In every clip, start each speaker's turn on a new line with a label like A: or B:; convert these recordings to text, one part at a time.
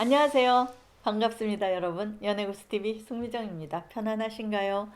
A: 안녕하세요. 반갑습니다, 여러분. 연애구스TV 송미정입니다. 편안하신가요?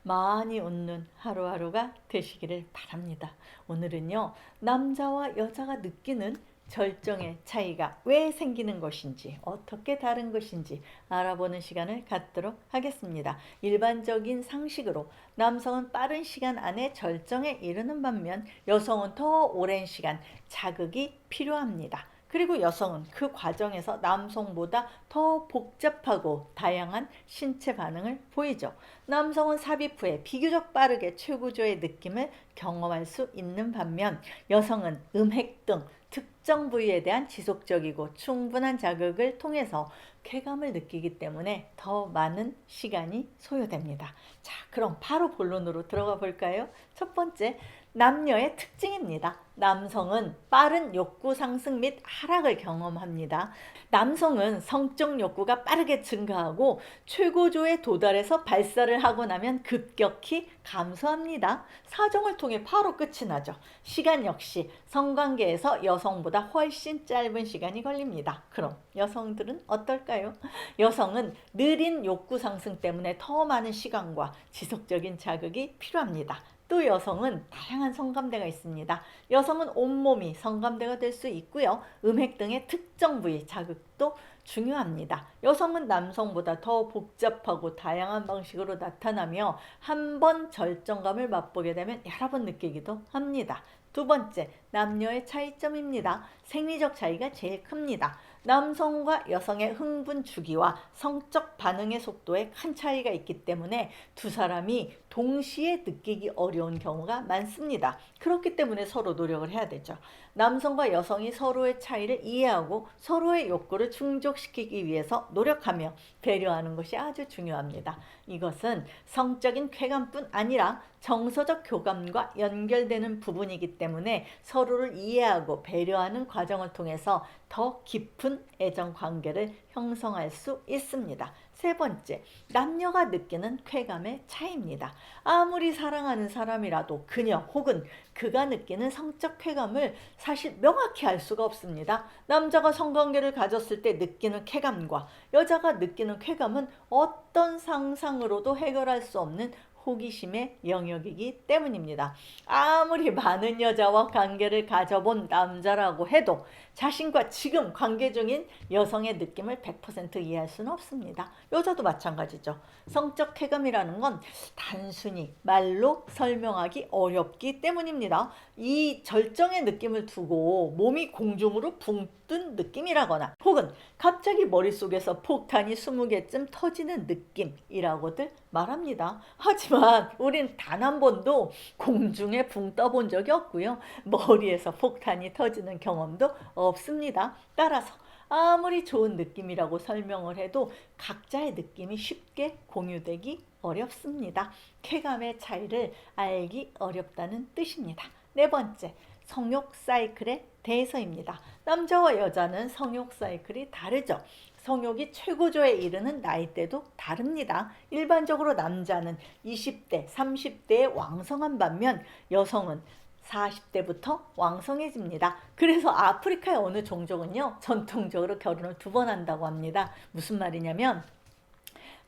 A: 많이 웃는 하루하루가 되시기를 바랍니다. 오늘은요, 남자와 여자가 느끼는 절정의 차이가 왜 생기는 것인지, 어떻게 다른 것인지 알아보는 시간을 갖도록 하겠습니다. 일반적인 상식으로 남성은 빠른 시간 안에 절정에 이르는 반면 여성은 더 오랜 시간 자극이 필요합니다. 그리고 여성은 그 과정에서 남성보다 더 복잡하고 다양한 신체 반응을 보이죠. 남성은 삽입 후에 비교적 빠르게 최고조의 느낌을 경험할 수 있는 반면 여성은 음핵 등 특정 부위에 대한 지속적이고 충분한 자극을 통해서 쾌감을 느끼기 때문에 더 많은 시간이 소요됩니다. 자, 그럼 바로 본론으로 들어가 볼까요? 첫 번째, 남녀의 특징입니다. 남성은 빠른 욕구 상승 및 하락을 경험합니다. 남성은 성적 욕구가 빠르게 증가하고 최고조에 도달해서 발사를 하고 나면 급격히 감소합니다. 사정을 통해 바로 끝이 나죠. 시간 역시 성관계에서 여성보다 훨씬 짧은 시간이 걸립니다. 그럼 여성들은 어떨까요? 여성은 느린 욕구 상승 때문에 더 많은 시간과 지속적인 자극이 필요합니다. 또 여성은 다양한 성감대가 있습니다. 여성은 온몸이 성감대가 될 수 있고요. 음핵 등의 특정 부위 자극도 중요합니다. 여성은 남성보다 더 복잡하고 다양한 방식으로 나타나며 한 번 절정감을 맛보게 되면 여러 번 느끼기도 합니다. 두 번째, 남녀의 차이점입니다. 생리적 차이가 제일 큽니다. 남성과 여성의 흥분 주기와 성적 반응의 속도에 큰 차이가 있기 때문에 두 사람이 동시에 느끼기 어려운 경우가 많습니다. 그렇기 때문에 서로 노력을 해야 되죠. 남성과 여성이 서로의 차이를 이해하고 서로의 욕구를 충족시키기 위해서 노력하며 배려하는 것이 아주 중요합니다. 이것은 성적인 쾌감뿐 아니라 정서적 교감과 연결되는 부분이기 때문에 서로를 이해하고 배려하는 과정을 통해서 더 깊은 애정 관계를 형성할 수 있습니다. 세 번째, 남녀가 느끼는 쾌감의 차이입니다. 아무리 사랑하는 사람이라도 그녀 혹은 그가 느끼는 성적 쾌감을 사실 명확히 알 수가 없습니다. 남자가 성관계를 가졌을 때 느끼는 쾌감과 여자가 느끼는 쾌감은 어떤 상상으로도 해결할 수 없는 호기심의 영역이기 때문입니다. 아무리 많은 여자와 관계를 가져본 남자라고 해도 자신과 지금 관계 중인 여성의 느낌을 100% 이해할 수는 없습니다. 여자도 마찬가지죠. 성적 쾌감이라는 건 단순히 말로 설명하기 어렵기 때문입니다. 이 절정의 느낌을 두고 몸이 공중으로 붕 뜬 느낌이라거나 혹은 갑자기 머릿속에서 폭탄이 20개쯤 터지는 느낌이라고들 말합니다. 하지만 우린 단 한 번도 공중에 붕 떠본 적이 없고요. 머리에서 폭탄이 터지는 경험도 없습니다. 따라서 아무리 좋은 느낌이라고 설명을 해도 각자의 느낌이 쉽게 공유되기 어렵습니다. 쾌감의 차이를 알기 어렵다는 뜻입니다. 네 번째, 성욕 사이클에 대해서입니다. 남자와 여자는 성욕 사이클이 다르죠. 성욕이 최고조에 이르는 나이대도 다릅니다. 일반적으로 남자는 20대, 30대에 왕성한 반면 여성은 40대부터 왕성해집니다. 그래서 아프리카의 어느 종족은요, 전통적으로 결혼을 2번 한다고 합니다. 무슨 말이냐면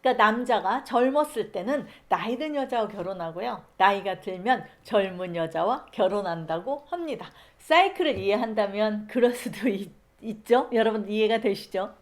A: 그러니까 남자가 젊었을 때는 나이 든 여자와 결혼하고요. 나이가 들면 젊은 여자와 결혼한다고 합니다. 사이클을 이해한다면 그럴 수도 있죠. 여러분 이해가 되시죠?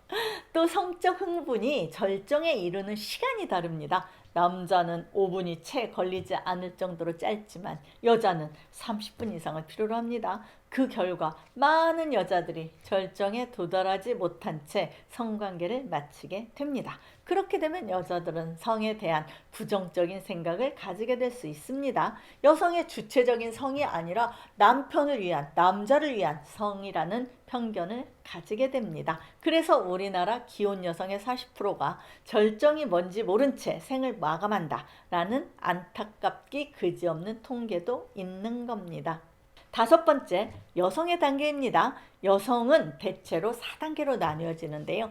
A: 또 성적 흥분이 절정에 이르는 시간이 다릅니다. 남자는 5분이 채 걸리지 않을 정도로 짧지만 여자는 30분 이상을 필요로 합니다. 그 결과 많은 여자들이 절정에 도달하지 못한 채 성관계를 마치게 됩니다. 그렇게 되면 여자들은 성에 대한 부정적인 생각을 가지게 될 수 있습니다. 여성의 주체적인 성이 아니라 남편을 위한, 남자를 위한 성이라는 편견을 가지게 됩니다. 그래서 우리나라 기혼 여성의 40%가 절정이 뭔지 모른 채 생을 마감한다 라는 안타깝기 그지없는 통계도 있는 겁니다. 다섯 번째, 여성의 단계입니다. 여성은 대체로 4단계로 나뉘어지는데요.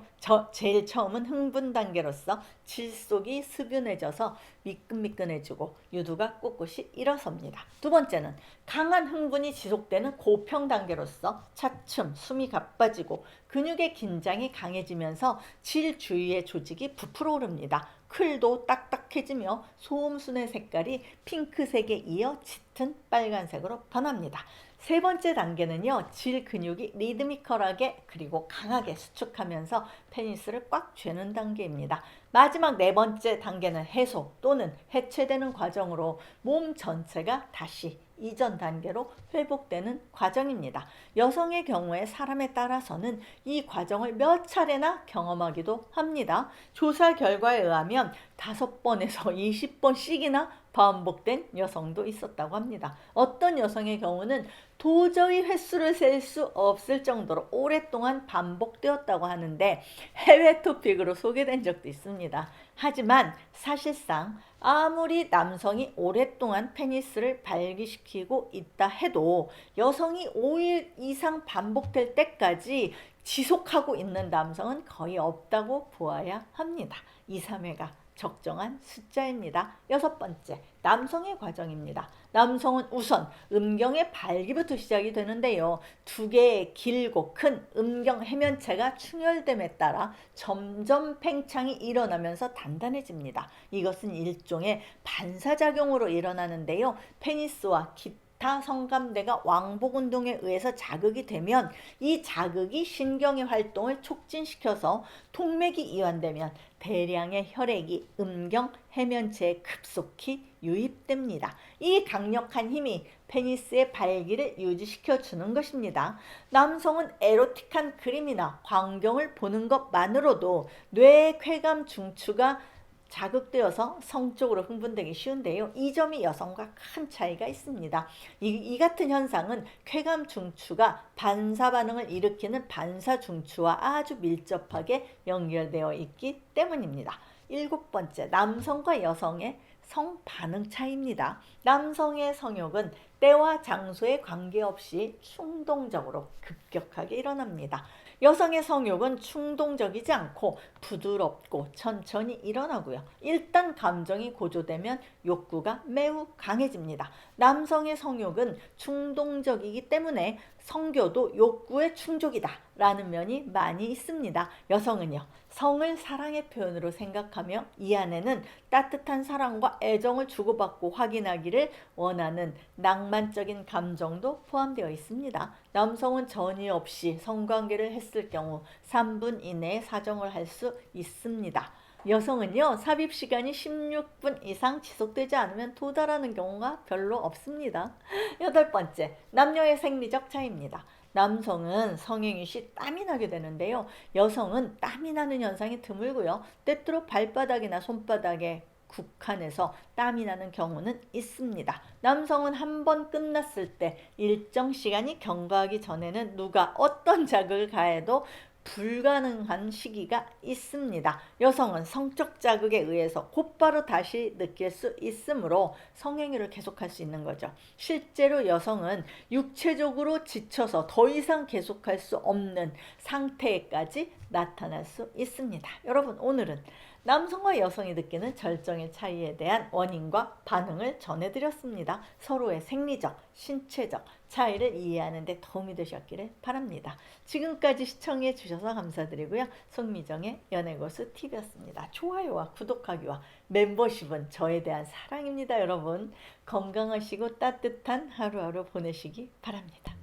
A: 제일 처음은 흥분 단계로서 질속이 스균해져서 미끈미끈해지고 유두가 꼿꼿이 일어섭니다. 두 번째는 강한 흥분이 지속되는 고평 단계로서 차츰 숨이 가빠지고 근육의 긴장이 강해지면서 질 주위의 조직이 부풀어 오릅니다. 클도 딱딱해지며 소음순의 색깔이 핑크색에 이어 짙은 빨간색으로 변합니다. 세 번째 단계는요, 질 근육이 리드미컬하게 그리고 강하게 수축하면서 페니스를 꽉 쥐는 단계입니다. 마지막 네 번째 단계는 해소 또는 해체되는 과정으로 몸 전체가 다시 이전 단계로 회복되는 과정입니다. 여성의 경우에 사람에 따라서는 이 과정을 몇 차례나 경험하기도 합니다. 조사 결과에 의하면 5번에서 20번씩이나 반복된 여성도 있었다고 합니다. 어떤 여성의 경우는 도저히 횟수를 셀 수 없을 정도로 오랫동안 반복되었다고 하는데 해외 토픽으로 소개된 적도 있습니다. 하지만 사실상 아무리 남성이 오랫동안 페니스를 발기시키고 있다 해도 여성이 5일 이상 반복될 때까지 지속하고 있는 남성은 거의 없다고 보아야 합니다. 2, 3회가 적정한 숫자입니다. 여섯 번째, 남성의 과정입니다. 남성은 우선 음경의 발기부터 시작이 되는데요. 두 개의 길고 큰 음경 해면체가 충혈됨에 따라 점점 팽창이 일어나면서 단단해집니다. 이것은 일종의 반사작용으로 일어나는데요. 페니스와 기타 성감대가 왕복 운동에 의해서 자극이 되면 이 자극이 신경의 활동을 촉진시켜서 통맥이 이완되면 대량의 혈액이 음경 해면체에 급속히 유입됩니다. 이 강력한 힘이 페니스의 발기를 유지시켜 주는 것입니다. 남성은 에로틱한 그림이나 광경을 보는 것만으로도 뇌의 쾌감 중추가 자극되어서 성적으로 흥분되기 쉬운데요. 이 점이 여성과 큰 차이가 있습니다. 이 같은 현상은 쾌감 중추가 반사 반응을 일으키는 반사 중추와 아주 밀접하게 연결되어 있기 때문입니다. 일곱 번째, 남성과 여성의 성 반응 차이입니다. 남성의 성욕은 때와 장소에 관계없이 충동적으로 급격하게 일어납니다. 여성의 성욕은 충동적이지 않고 부드럽고 천천히 일어나고요. 일단 감정이 고조되면 욕구가 매우 강해집니다. 남성의 성욕은 충동적이기 때문에 성교도 욕구의 충족이다 라는 면이 많이 있습니다. 여성은요, 성을 사랑의 표현으로 생각하며 이 안에는 따뜻한 사랑과 애정을 주고받고 확인하기를 원하는 낭만적인 감정도 포함되어 있습니다. 남성은 전이 없이 성관계를 했을 경우 3분 이내에 사정을 할 수 있습니다. 여성은요, 삽입 시간이 16분 이상 지속되지 않으면 도달하는 경우가 별로 없습니다. 여덟 번째, 남녀의 생리적 차이입니다. 남성은 성행위 시 땀이 나게 되는데요. 여성은 땀이 나는 현상이 드물고요. 때때로 발바닥이나 손바닥에 국한해서 땀이 나는 경우는 있습니다. 남성은 한 번 끝났을 때 일정 시간이 경과하기 전에는 누가 어떤 자극을 가해도 불가능한 시기가 있습니다. 여성은 성적 자극에 의해서 곧바로 다시 느낄 수 있으므로 성행위를 계속할 수 있는 거죠. 실제로 여성은 육체적으로 지쳐서 더 이상 계속할 수 없는 상태에까지 나타날 수 있습니다. 여러분, 오늘은 남성과 여성이 느끼는 절정의 차이에 대한 원인과 반응을 전해드렸습니다. 서로의 생리적, 신체적 차이를 이해하는 데 도움이 되셨기를 바랍니다. 지금까지 시청해 주셔서 감사드리고요. 송미정의 연애고수 TV였습니다. 좋아요와 구독하기와 멤버십은 저에 대한 사랑입니다. 여러분, 건강하시고 따뜻한 하루하루 보내시기 바랍니다.